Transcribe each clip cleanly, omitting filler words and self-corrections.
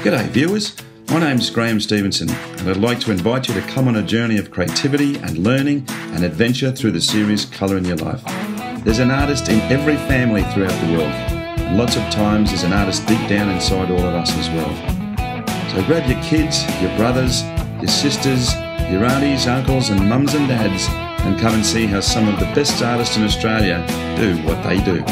G'day viewers, my name's Graham Stevenson and I'd like to invite you to come on a journey of creativity and learning and adventure through the series Colour in Your Life. There's an artist in every family throughout the world, and lots of times there's an artist deep down inside all of us as well. So grab your kids, your brothers, your sisters, your aunties, uncles and mums and dads and come and see how some of the best artists in Australia do what they do.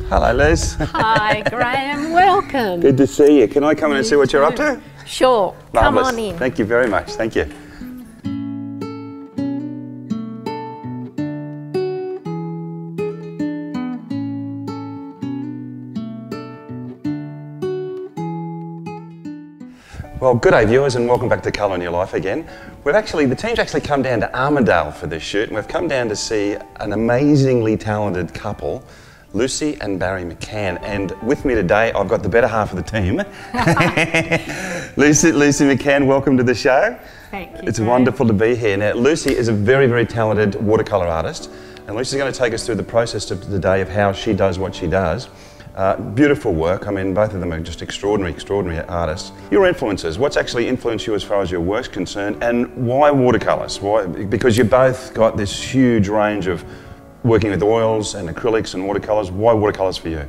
Hello Liz. Hi Graham, welcome. Good to see you. Can I come in and see what you're up to? Sure, Marvellous. Come on in. Thank you very much, thank you. Well, good day viewers and welcome back to Colour in Your Life again. The team's actually come down to Armidale for this shoot and we've come down to see an amazingly talented couple, Lucy and Barry McCann, and with me today I've got the better half of the team. Lucy McCann, welcome to the show. Thank you. It's wonderful to be here. Now Lucy is a very, very talented watercolour artist and Lucy's going to take us through the process of the day of how she does what she does. Beautiful work. I mean, both of them are just extraordinary artists. Your influences, what's actually influenced you as far as your work's concerned, and why watercolours? Why? Because you both got this huge range of working with oils and acrylics and watercolours. Why watercolours for you?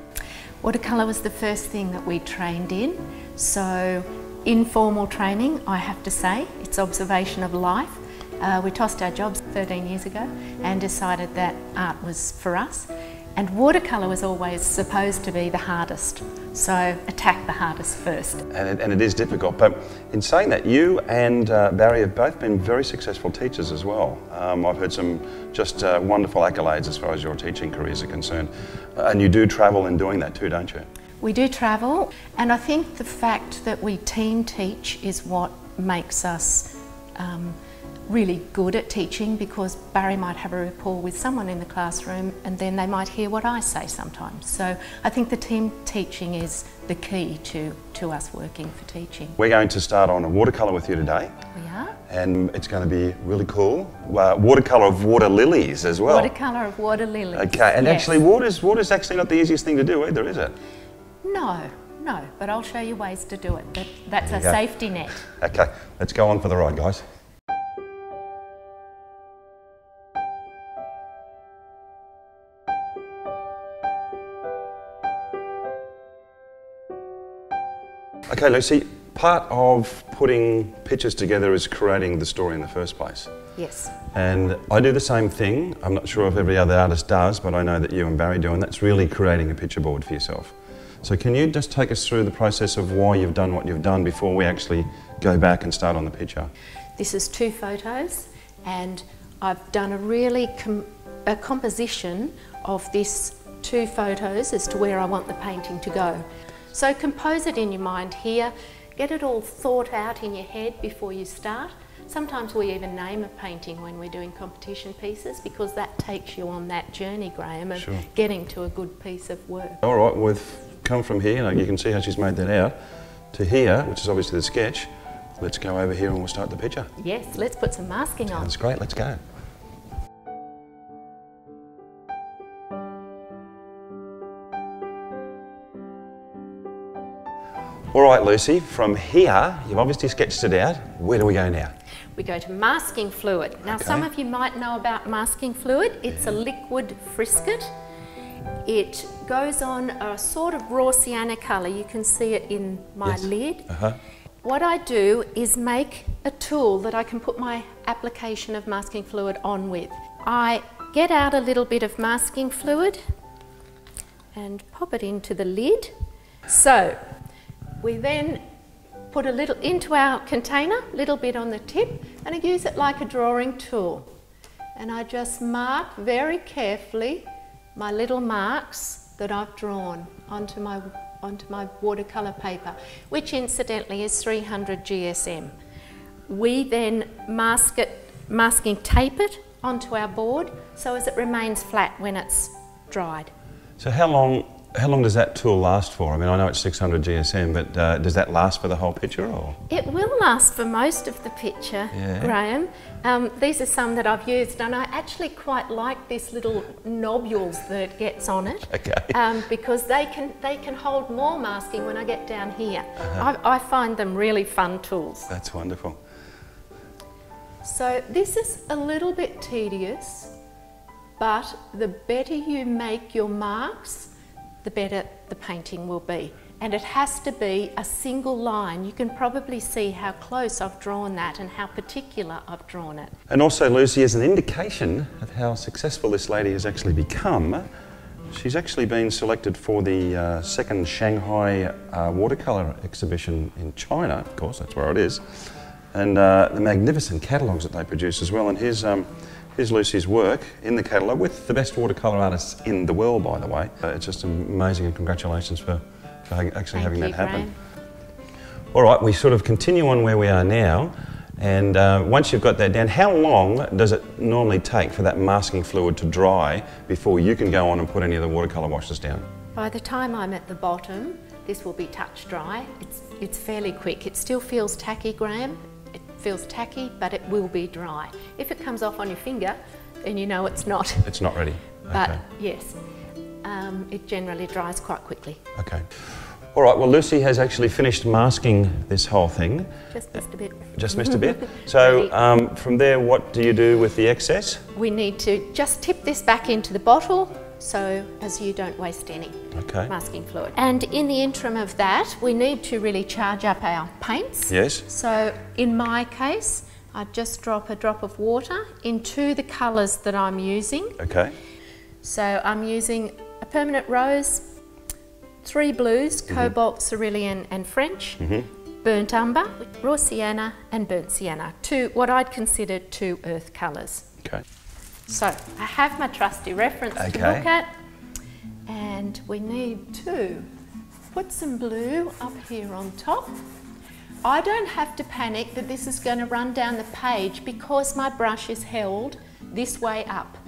Watercolour was the first thing that we trained in. So informal training, I have to say, it's observation of life. We tossed our jobs 13 years ago and decided that art was for us. And watercolour was always supposed to be the hardest, so attack the hardest first. And it is difficult, but in saying that, you and Barry have both been very successful teachers as well. I've heard some just wonderful accolades as far as your teaching careers are concerned. And you do travel in doing that too, don't you? We do travel, and I think the fact that we team teach is what makes us really good at teaching, because Barry might have a rapport with someone in the classroom and then they might hear what I say sometimes. So I think the team teaching is the key to us working for teaching. We're going to start on a watercolour with you today. We are. And it's going to be really cool. Watercolour of water lilies as well. Watercolour of water lilies. Okay, and yes. Actually water's actually not the easiest thing to do either, is it? No, but I'll show you ways to do it. That's a safety net. Okay, let's go on for the ride, guys. Okay, Lucy, part of putting pictures together is creating the story in the first place. Yes. And I do the same thing. I'm not sure if every other artist does, but I know that you and Barry do, and that's really creating a picture board for yourself. So can you just take us through the process of why you've done what you've done before we actually go back and start on the picture? This is 2 photos, and I've done a composition of these 2 photos as to where I want the painting to go. So compose it in your mind here, get it all thought out in your head before you start. Sometimes we even name a painting when we're doing competition pieces, because that takes you on that journey, Graham, of getting to a good piece of work. All right, we've come from here, you can see how she's made that out, to here, which is obviously the sketch. Let's go over here and we'll start the picture. Yes, let's put some masking on. That's great, let's go. All right, Lucy, from here, you've obviously sketched it out. Where do we go now? We go to masking fluid. Now, some of you might know about masking fluid. It's a liquid frisket. It goes on a sort of raw sienna colour. You can see it in my lid. What I do is make a tool that I can put my application of masking fluid on with. I get out a little bit of masking fluid and pop it into the lid. So, We then put a little into our container, a little bit on the tip, and I use it like a drawing tool. And I just mark very carefully my little marks that I've drawn onto my watercolour paper, which incidentally is 300 GSM. We then masking tape it onto our board so as it remains flat when it's dried. So how long does that tool last for? I mean, I know it's 600 GSM, but does that last for the whole picture, or? It will last for most of the picture, yeah. Graham. These are some that I've used, and I actually quite like this little nobules that it gets on it. Okay. Because they can hold more masking when I get down here. I find them really fun tools. That's wonderful. So this is a little bit tedious, but the better you make your marks, the better the painting will be. And it has to be a single line. You can probably see how close I've drawn that and how particular I've drawn it. And also, Lucy, as an indication of how successful this lady has actually become, she's actually been selected for the second Shanghai watercolour exhibition in China. Of course, that's where it is. And the magnificent catalogues that they produce as well. And here's Lucy's work in the catalogue with the best watercolour artists in the world, by the way. It's just amazing, and congratulations for actually having that happen. All right, we sort of continue on where we are now. And once you've got that down, how long does it normally take for that masking fluid to dry before you can go on and put any of the watercolour washes down? By the time I'm at the bottom, this will be touch dry. It's fairly quick. It still feels tacky, Graham. It feels tacky, but it will be dry. If it comes off on your finger, then you know it's not. It's not ready. But okay. yes, it generally dries quite quickly. Okay. All right, well, Lucy has actually finished masking this whole thing. Just missed a bit. Just missed a bit. So from there, what do you do with the excess? We need to just tip this back into the bottle so as you don't waste any masking fluid. And in the interim of that, we need to really charge up our paints. Yes. So in my case, I just drop a drop of water into the colours that I'm using. Okay. So I'm using a permanent rose, 3 blues, cobalt, cerulean and French, burnt umber, raw sienna and burnt sienna, what I'd consider 2 earth colours. Okay. So I have my trusty reference to look at, and we need to put some blue up here on top. I don't have to panic that this is going to run down the page because my brush is held this way up.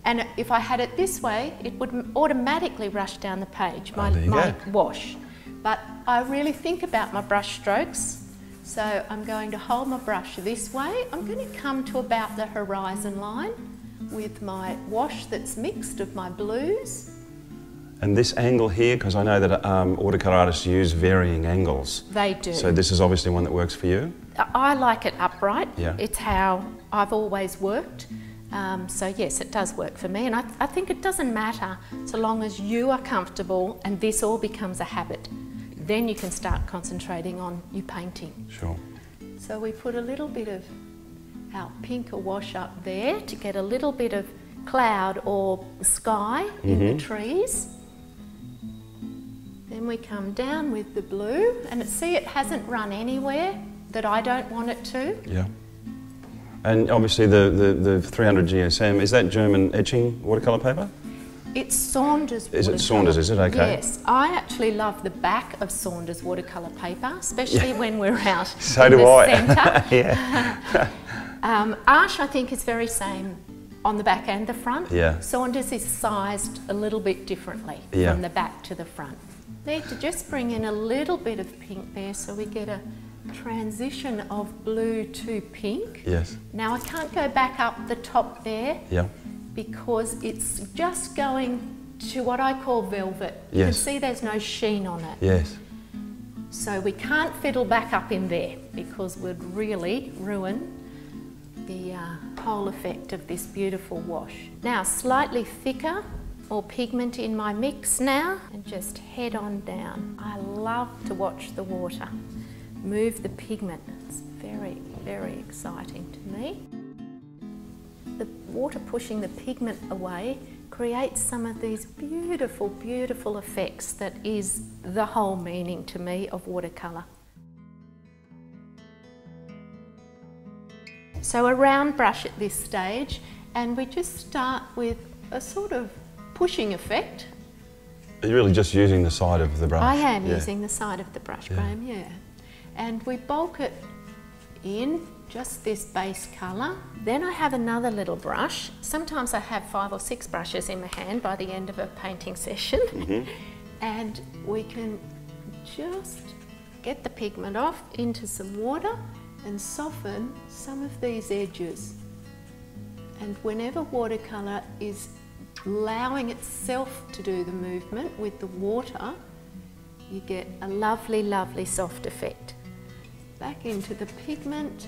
And if I had it this way, it would automatically rush down the page, my wash. But I really think about my brush strokes. So I'm going to hold my brush this way. I'm going to come to about the horizon line with my wash that's mixed of my blues. And this angle here, because I know that watercolour artists use varying angles. They do. So this is obviously one that works for you? I like it upright. Yeah. It's how I've always worked. So yes, it does work for me. And I think it doesn't matter so long as you are comfortable and this all becomes a habit. Then you can start concentrating on your painting. Sure. So we put a little bit of our pinker wash up there to get a little bit of cloud or sky in the trees. Then we come down with the blue, and see it hasn't run anywhere that I don't want it to. Yeah. And obviously the 300 GSM, is that German etching watercolour paper? It's Saunders watercolour. Is it Saunders, is it? Okay. Yes. I actually love the back of Saunders watercolour paper, especially when we're out so in do the I. centre. Yeah. Arsh, I think, is very same on the back and the front. Yeah. Saunders is sized a little bit differently from the back to the front. Need to just bring in a little bit of pink there so we get a transition of blue to pink. Yes. Now I can't go back up the top there. Yeah. Because it's just going to what I call velvet. Yes. You can see there's no sheen on it. Yes. So we can't fiddle back up in there because we'd really ruin the whole effect of this beautiful wash. Now slightly thicker, more pigment in my mix now, and just head on down. I love to watch the water move the pigment. It's very, very exciting to me. The water pushing the pigment away creates some of these beautiful, beautiful effects that is the whole meaning to me of watercolour. So a round brush at this stage, and we just start with a sort of pushing effect. You're really just using the side of the brush? I am using the side of the brush, Graham, yeah. And we bulk it in, just this base colour. Then I have another little brush. Sometimes I have 5 or 6 brushes in my hand by the end of a painting session. And we can just get the pigment off into some water and soften some of these edges. And whenever watercolour is allowing itself to do the movement with the water, you get a lovely, lovely soft effect. Back into the pigment.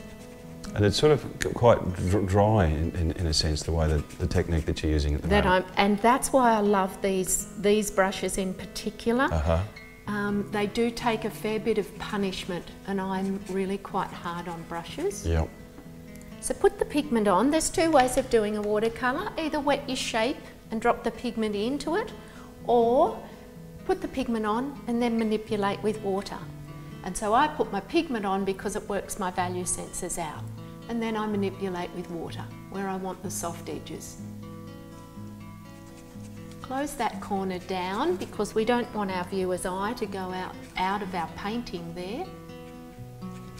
And it's sort of quite dry in a sense, the way that the technique that you're using at the moment. And that's why I love these brushes in particular. They do take a fair bit of punishment, and I'm really quite hard on brushes. Yep. So put the pigment on. There's 2 ways of doing a watercolour. Either wet your shape and drop the pigment into it, or put the pigment on and then manipulate with water. And so I put my pigment on because it works my value sensors out. And then I manipulate with water where I want the soft edges. Close that corner down because we don't want our viewer's eye to go out of our painting there.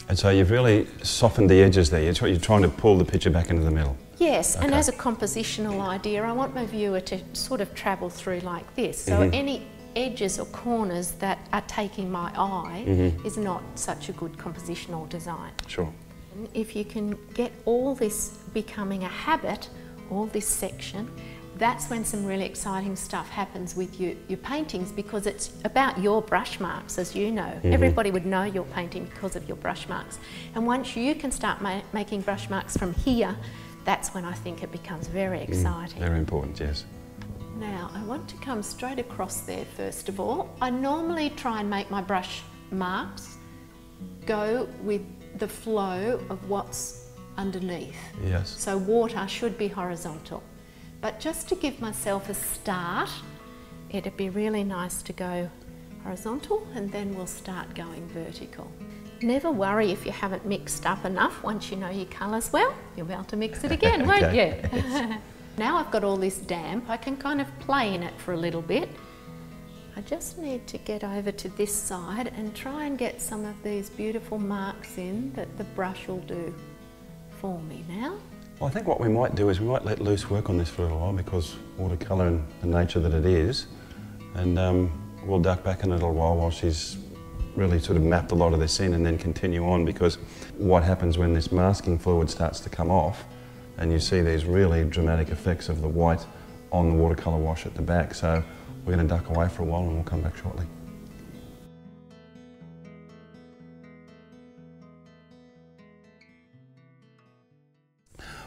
And so you've really softened the edges there. You're trying to pull the picture back into the middle. Yes, and as a compositional idea, I want my viewer to sort of travel through like this. So any edges or corners that are taking my eye is not such a good compositional design. Sure. And if you can get all this becoming a habit, all this section, that's when some really exciting stuff happens with your paintings, because it's about your brush marks, as you know. Everybody would know your painting because of your brush marks. And once you can start making brush marks from here, that's when I think it becomes very exciting. Very important, yes. Now, I want to come straight across there first of all. I normally try and make my brush marks go with the flow of what's underneath. Yes. So water should be horizontal. But just to give myself a start, it'd be really nice to go horizontal, and then we'll start going vertical. Never worry if you haven't mixed up enough. Once you know your colours well, you'll be able to mix it again, won't you? Now I've got all this damp, I can kind of play in it for a little bit. I just need to get over to this side and try and get some of these beautiful marks in that the brush will do for me now. Well, I think what we might do is we might let Luce work on this for a little while, because watercolour and the nature that it is, and we'll duck back in a little while she's really sort of mapped a lot of this in, and then continue on, because what happens when this masking fluid starts to come off and you see these really dramatic effects of the white on the watercolour wash at the back. So we're going to duck away for a while and we'll come back shortly.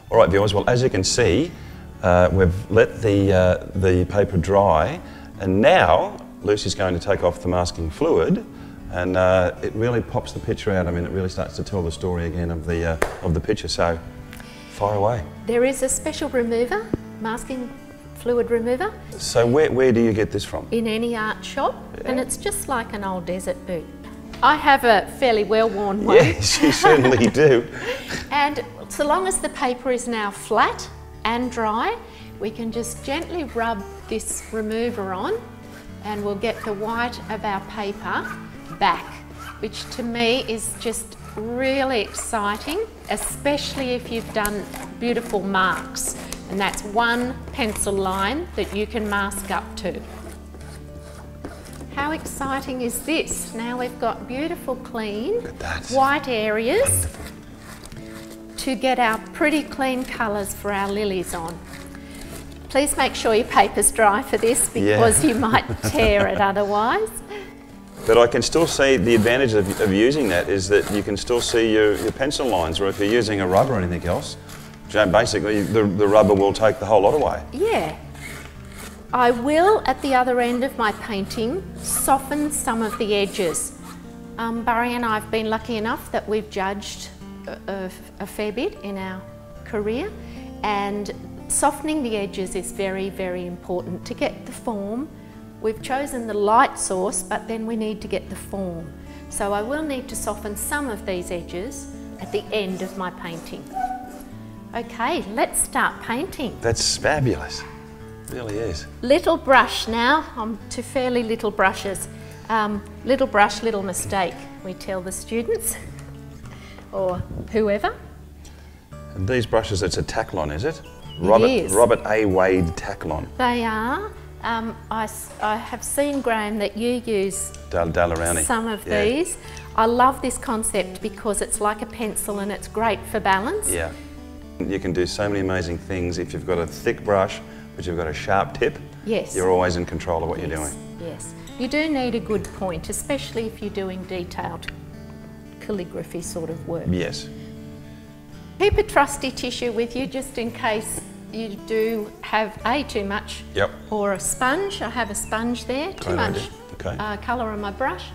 All right, viewers, well, as you can see, we've let the paper dry, and now Lucy's going to take off the masking fluid, and it really pops the picture out. I mean, it really starts to tell the story again of the picture. So, fire away. There is a special remover, masking fluid remover. So where do you get this from? In any art shop, and it's just like an old desert boot. I have a fairly well-worn one. Yes, you certainly do. And so long as the paper is now flat and dry, we can just gently rub this remover on, and we'll get the white of our paper back, which to me is just really exciting, especially if you've done beautiful marks. And that's one pencil line that you can mask up to. How exciting is this? Now we've got beautiful, clean, white areas to get our pretty clean colours for our lilies on. Please make sure your paper's dry for this, because you might tear it otherwise. But I can still see the advantage of using that is that you can still see your pencil lines, or if you're using a rubber or anything else, basically the rubber will take the whole lot away. Yeah. I will, at the other end of my painting, soften some of the edges. Barry and I have been lucky enough that we've judged a fair bit in our career, and Softening the edges is very, very important to get the form. We've chosen the light source, but then we need to get the form. So I will need to soften some of these edges at the end of my painting. Okay, let's start painting. That's fabulous. It really is. Little brush now, on to fairly little brushes. Little brush, little mistake, we tell the students, or whoever. And these brushes, it's a Taklon, is it? It is. Robert A. Wade Taklon. They are. I have seen, Graham, that you use some of these. I love this concept because it's like a pencil and it's great for balance. Yeah. You can do so many amazing things if you've got a thick brush, but you've got a sharp tip. Yes. You're always in control of what you're doing. Yes. You do need a good point, especially if you're doing detailed calligraphy sort of work. Yes. Keep a trusty tissue with you just in case you do have too much, or a sponge. I have a sponge there, too much colour on my brush.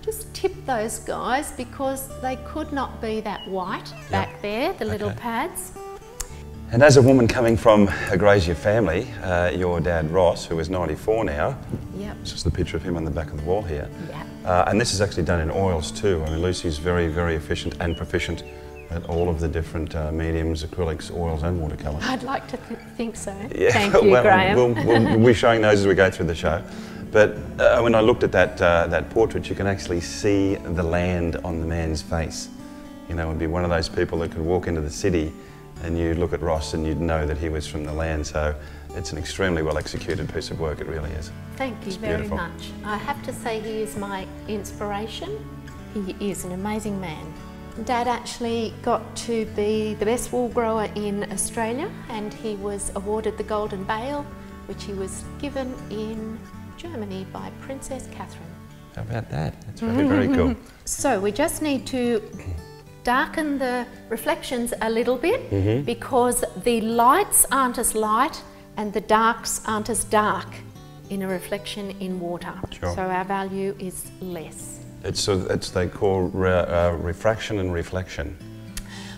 Just tip those guys because they could not be that white back there, the little pads. And as a woman coming from a grazier family, your dad Ross, who is 94 now, it's just the picture of him on the back of the wall here, and this is actually done in oils too. I mean, Lucy's very, very efficient and proficient at all of the different mediums, acrylics, oils and watercolour. I'd like to think so. Yeah. Thank you, Graham. We'll be showing those as we go through the show. But when I looked at that portrait, you can actually see the land on the man's face. You know, it'd be one of those people that could walk into the city and you'd look at Ross and you'd know that he was from the land. So it's an extremely well executed piece of work, it really is. Thank you very much. I have to say he is my inspiration. He is an amazing man. Dad actually got to be the best wool grower in Australia, and he was awarded the Golden Bale, which he was given in Germany by Princess Catherine. How about that? That's very, very cool. So we just need to darken the reflections a little bit because the lights aren't as light and the darks aren't as dark in a reflection in water. Sure. So our value is less. It's they call refraction and reflection.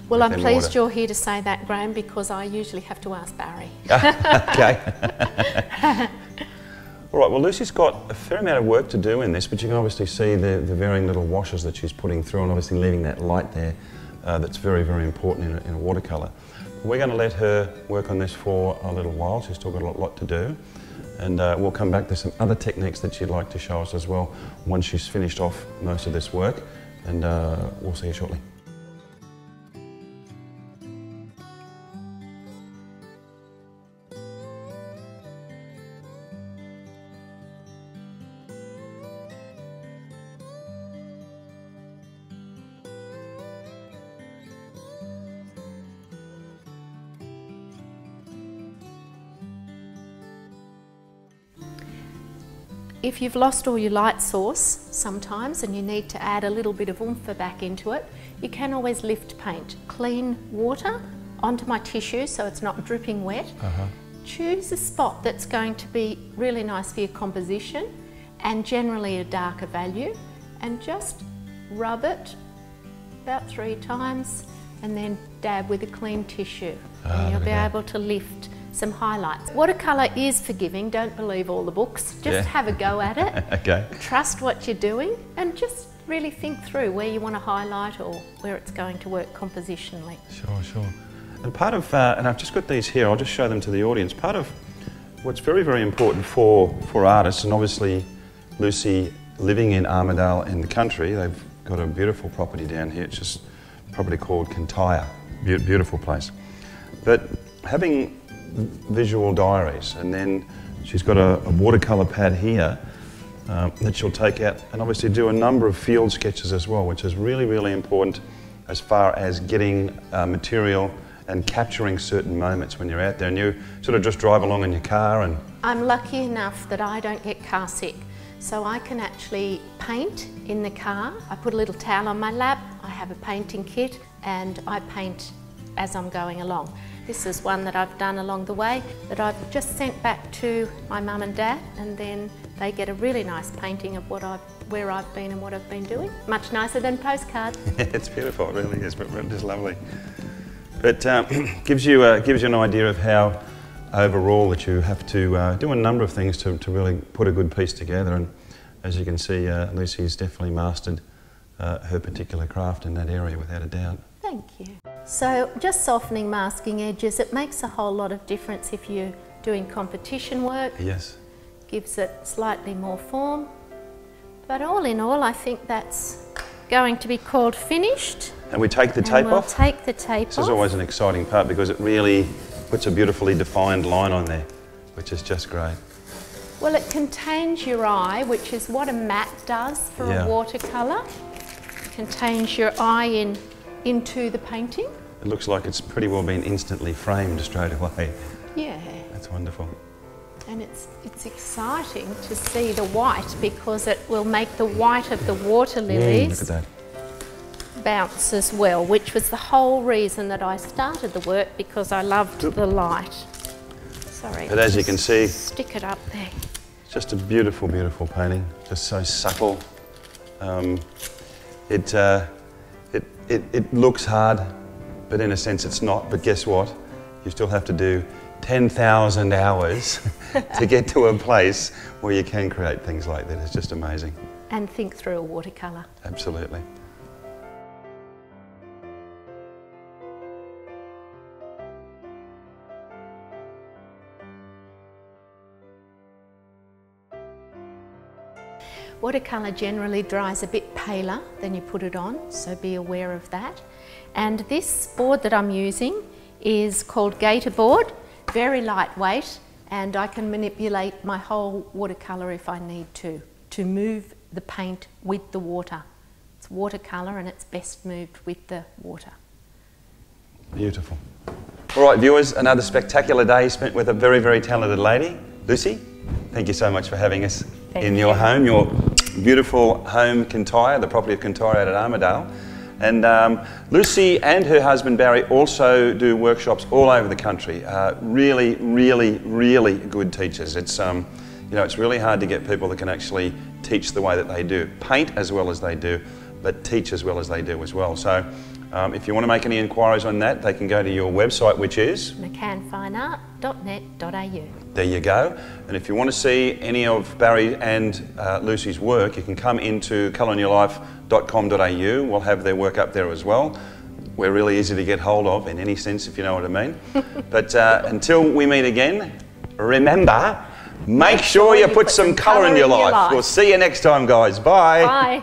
Well, I'm pleased you're here to say that, Graham, because I usually have to ask Barry. Okay. All right, well, Lucy's got a fair amount of work to do in this, but you can obviously see the varying little washes that she's putting through and obviously leaving that light there that's very, very important in a watercolour. We're going to let her work on this for a little while. She's still got a lot to do. And we'll come back to some other techniques that she'd like to show us as well once she's finished off most of this work, and we'll see you shortly. If you've lost all your light source sometimes and you need to add a little bit of oomph back into it, you can always lift paint. Clean water onto my tissue so it's not dripping wet. Choose a spot that's going to be really nice for your composition and generally a darker value, and just rub it about 3 times and then dab with a clean tissue. And you'll be able to lift some highlights. Watercolour is forgiving, don't believe all the books. Just have a go at it. Trust what you're doing and just really think through where you want to highlight or where it's going to work compositionally. Sure, sure. And part of, and I've just got these here, I'll just show them to the audience. Part of what's very, very important for artists, and obviously Lucy living in Armidale in the country, they've got a beautiful property down here. It's just a property called Quay, beautiful place. But having visual diaries, and then she's got a watercolour pad here that she'll take out and obviously do a number of field sketches as well, which is really, really important as far as getting material and capturing certain moments when you're out there and you sort of just drive along in your car. And I'm lucky enough that I don't get car sick, so I can actually paint in the car. I put a little towel on my lap, I have a painting kit, and I paint as I'm going along. This is one that I've done along the way that I've just sent back to my mum and dad, and then they get a really nice painting of where I've been and what I've been doing. Much nicer than postcards. It's beautiful, it really is, but just lovely. But gives you an idea of how overall that you have to do a number of things to really put a good piece together. And as you can see, Lucy's definitely mastered her particular craft in that area without a doubt. Thank you. So just softening masking edges, it makes a whole lot of difference if you're doing competition work. Yes. Gives it slightly more form. But all in all, I think that's going to be called finished. And we take the tape off? We'll take the tape off. This is always an exciting part because it really puts a beautifully defined line on there, which is just great. Well, it contains your eye, which is what a matte does for a watercolour. It contains your eye into the painting. It looks like it's pretty well been instantly framed straight away. Yeah. That's wonderful. And it's exciting to see the white because it will make the white of the water lilies look at that. bounce as well, which was the whole reason that I started the work, because I loved the light. Sorry. But as you can see, stick it up there. It's just a beautiful, beautiful painting. Just so subtle. It looks hard, but in a sense it's not. But guess what? You still have to do 10,000 hours to get to a place where you can create things like that. It's just amazing. And think through a watercolour. Absolutely. Watercolour generally dries a bit paler than you put it on, so be aware of that. And this board that I'm using is called Gator board, very lightweight, and I can manipulate my whole watercolour if I need to move the paint with the water. It's watercolour and it's best moved with the water. Beautiful. All right, viewers, another spectacular day spent with a very, very talented lady. Lucy, thank you so much for having us in your home, your beautiful home, Quay, the property of Quay out at Armidale. And Lucy and her husband Barry also do workshops all over the country. Really, really, really good teachers. It's you know, it's really hard to get people that can actually teach the way that they do, paint as well as they do, but teach as well as they do as well. So if you want to make any inquiries on that, they can go to your website, which is mccannfineart.net.au. There you go. And if you want to see any of Barry and Lucy's work, you can come into colorinyourlife.com.au. We'll have their work up there as well. We're really easy to get hold of in any sense, if you know what I mean. But until we meet again, remember, make sure you put some colour in your life. We'll see you next time, guys. Bye. Bye.